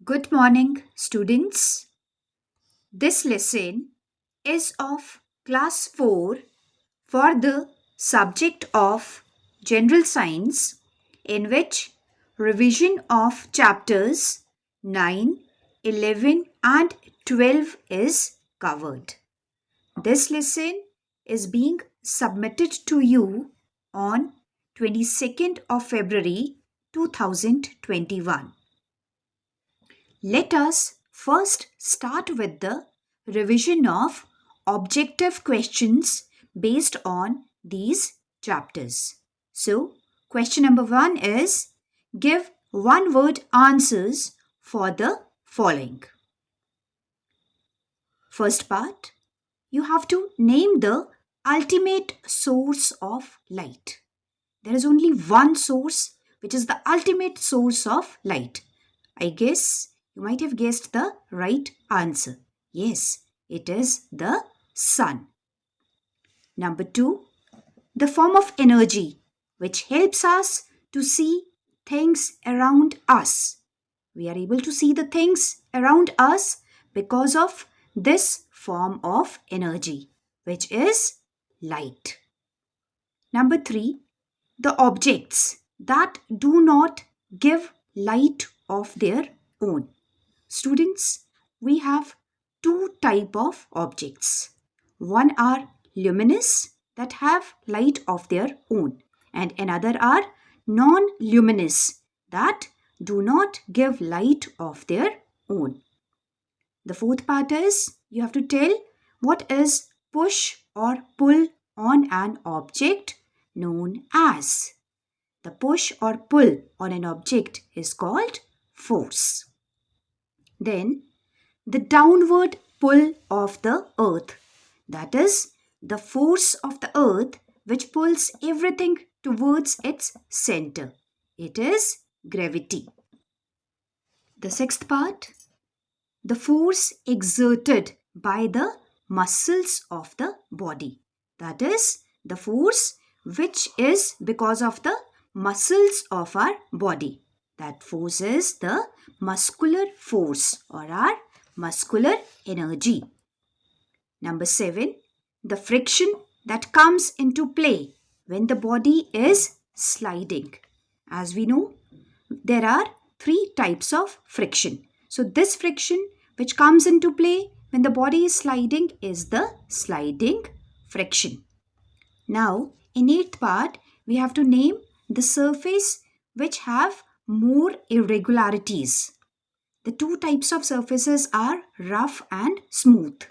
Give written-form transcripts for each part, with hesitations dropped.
Good morning, students. This lesson is of class 4 for the subject of General Science, in which revision of chapters 9, 11, and 12 is covered. This lesson is being submitted to you on 22nd of February 2021. Let us first start with the revision of objective questions based on these chapters. So, question number 1 is give one word answers for the following. First part, you have to name the ultimate source of light. There is only one source which is the ultimate source of light. I guess you might have guessed the right answer. Yes, it is the sun. Number 2, the form of energy which helps us to see things around us. We are able to see the things around us because of this form of energy, which is light. Number 3, the objects that do not give light of their own. Students, we have two type of objects. One are luminous that have light of their own, and another are non-luminous that do not give light of their own. The fourth part is you have to tell what is push or pull on an object known as. The push or pull on an object is called force. Then the downward pull of the earth, that is the force of the earth which pulls everything towards its center. It is gravity. The sixth part, the force exerted by the muscles of the body. That is the force which is because of the muscles of our body. That force is the muscular force or our muscular energy. Number 7, the friction that comes into play when the body is sliding. As we know, there are three types of friction. So this friction which comes into play when the body is sliding is the sliding friction. Now, in eighth part, we have to name the surface which have more irregularities. The two types of surfaces are rough and smooth.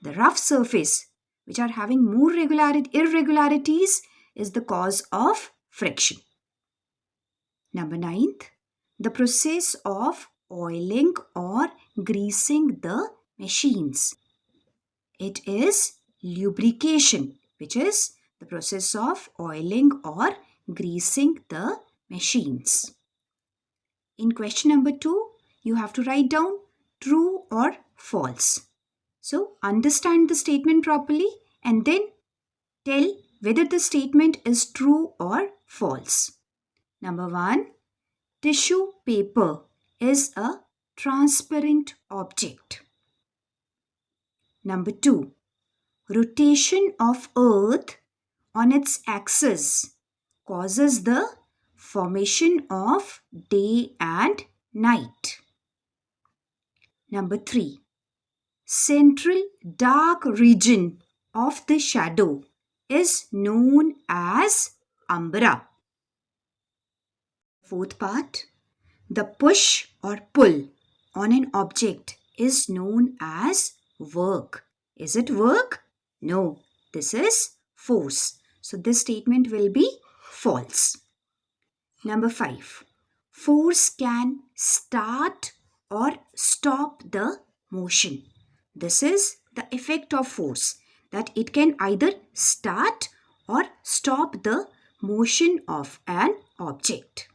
The rough surface which are having more irregularities is the cause of friction. Number 9th, the process of oiling or greasing the machines. It is lubrication, which is the process of oiling or greasing the machines. In question number 2, you have to write down true or false. So, understand the statement properly and then tell whether the statement is true or false. Number 1, tissue paper is a transparent object. Number 2, rotation of earth on its axis causes the formation of day and night. Number 3, central dark region of the shadow is known as umbra. Fourth part, the push or pull on an object is known as work. Is it work? No, this is force. So this statement will be false. Number 5, force can start or stop the motion. This is the effect of force, that it can either start or stop the motion of an object.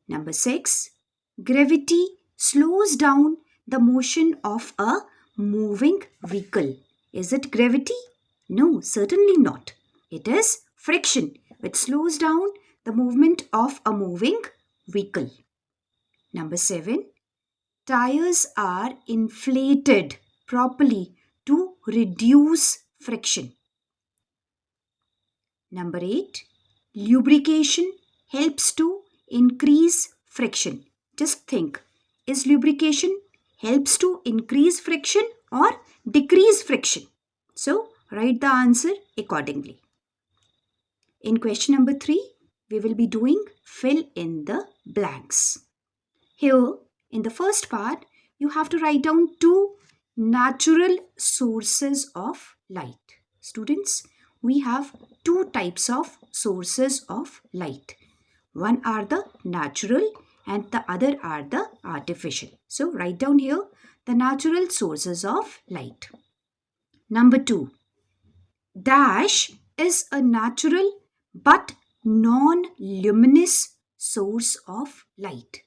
Number 6, gravity slows down the motion of a moving vehicle. Is it gravity? No, certainly not. It is friction which slows down the movement of a moving vehicle. Number 7, tires are inflated properly to reduce friction. Number 8, lubrication helps to increase friction. Just think, is lubrication helps to increase friction or decrease friction? So, write the answer accordingly. In question number 3, we will be doing fill in the blanks. Here, in the first part, you have to write down 2 natural sources of light. Students, we have 2 types of sources of light. One are the natural and the other are the artificial. So, write down here the natural sources of light. Number 2, dash is a natural but non-luminous source of light.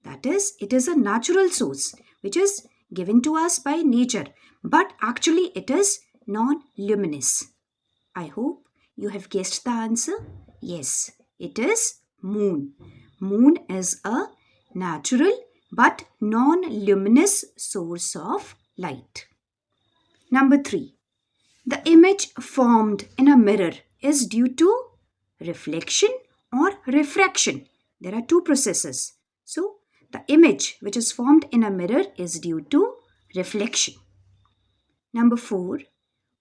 That is, it is a natural source which is given to us by nature, but actually it is non-luminous. I hope you have guessed the answer. Yes, it is moon. Moon is a natural but non-luminous source of light. Number 3, the image formed in a mirror is due to reflection or refraction. There are 2 processes. So, the image which is formed in a mirror is due to reflection. Number 4,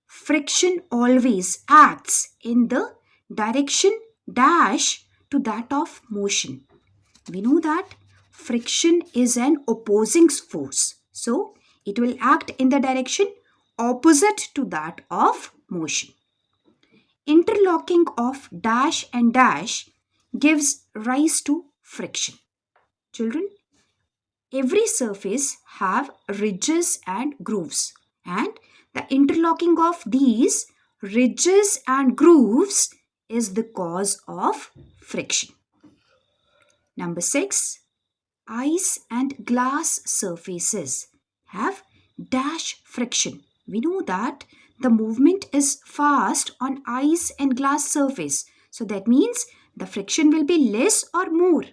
friction always acts in the direction dash to that of motion. We know that friction is an opposing force. So, it will act in the direction opposite to that of motion. Interlocking of dash and dash gives rise to friction. Children, every surface have ridges and grooves, and the interlocking of these ridges and grooves is the cause of friction. Number 6, ice and glass surfaces have dash friction. We know that the movement is fast on ice and glass surface. So that means the friction will be less or more.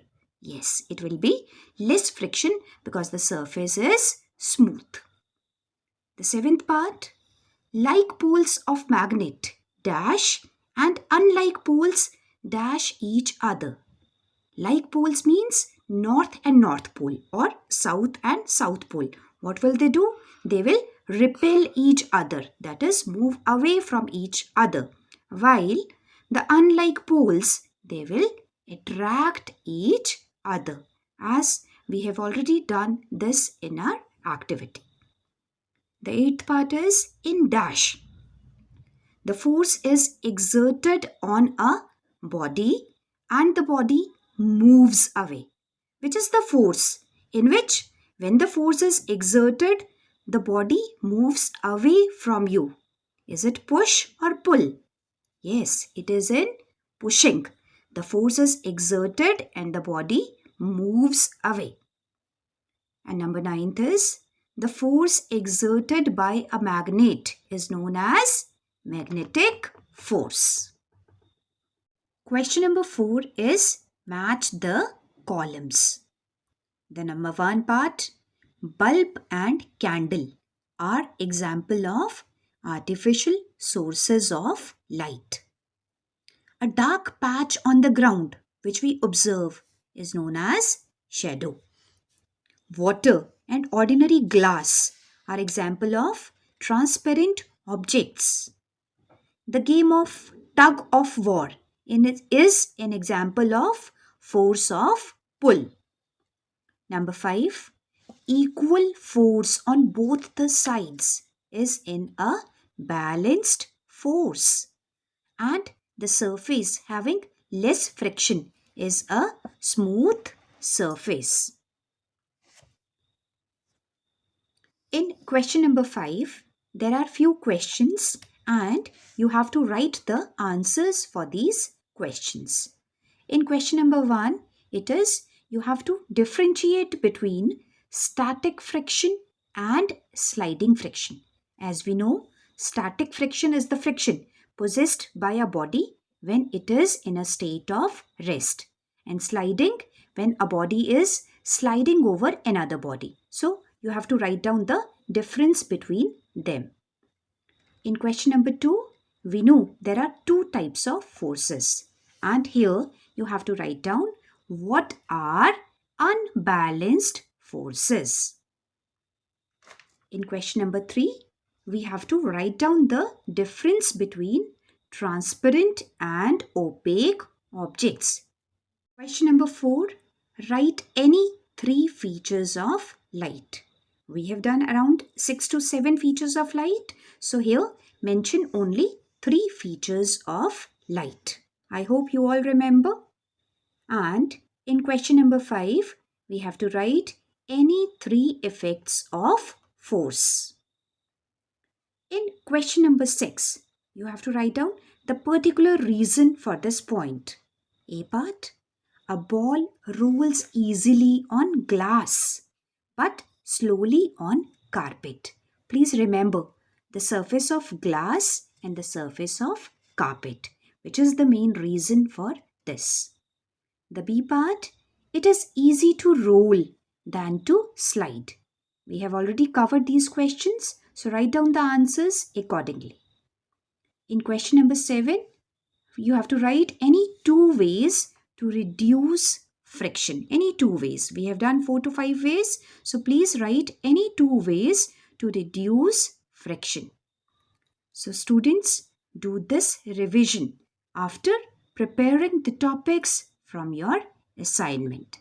Yes, it will be less friction because the surface is smooth. The 7th part, like poles of magnet dash and unlike poles dash each other. Like poles means north and north pole or south and south pole. What will they do? They will repel each other, that is move away from each other. While the unlike poles, they will attract each other, as we have already done this in our activity. The 8th part is in dash. The force is exerted on a body and the body moves away, which is the force in which when the force is exerted, the body moves away from you. Is it push or pull? Yes, it is in pushing. The force is exerted and the body moves away. And number 9th is the force exerted by a magnet is known as magnetic force. Question number 4 is match the columns. The number 1 part, bulb and candle are example of artificial sources of light. A dark patch on the ground which we observe is known as shadow. Water and ordinary glass are example of transparent objects. The game of tug of war is an example of force of pull. Number 5, equal force on both the sides is in a balanced force, and the surface having less friction is a smooth surface. In question number 5, there are few questions and you have to write the answers for these questions. In question number 1, it is you have to differentiate between static friction and sliding friction. As we know, static friction is the friction possessed by a body when it is in a state of rest, and sliding when a body is sliding over another body. So you have to write down the difference between them. In question number 2, we know there are two types of forces. And here you have to write down what are unbalanced forces. In question number 3, we have to write down the difference between transparent and opaque objects. Question number 4, write any 3 features of light. We have done around 6 to 7 features of light. So here mention only 3 features of light. I hope you all remember. And in question number 5, we have to write any 3 effects of force. In question number 6, you have to write down the particular reason for this point. A part, a ball rolls easily on glass but slowly on carpet. Please remember the surface of glass and the surface of carpet, which is the main reason for this. The B part, it is easy to roll than to slide. We have already covered these questions, so write down the answers accordingly. In question number 7, you have to write any 2 ways to reduce friction. Any 2 ways. We have done 4 to 5 ways, so please write any 2 ways to reduce friction. So students, do this revision after preparing the topics from your assignment.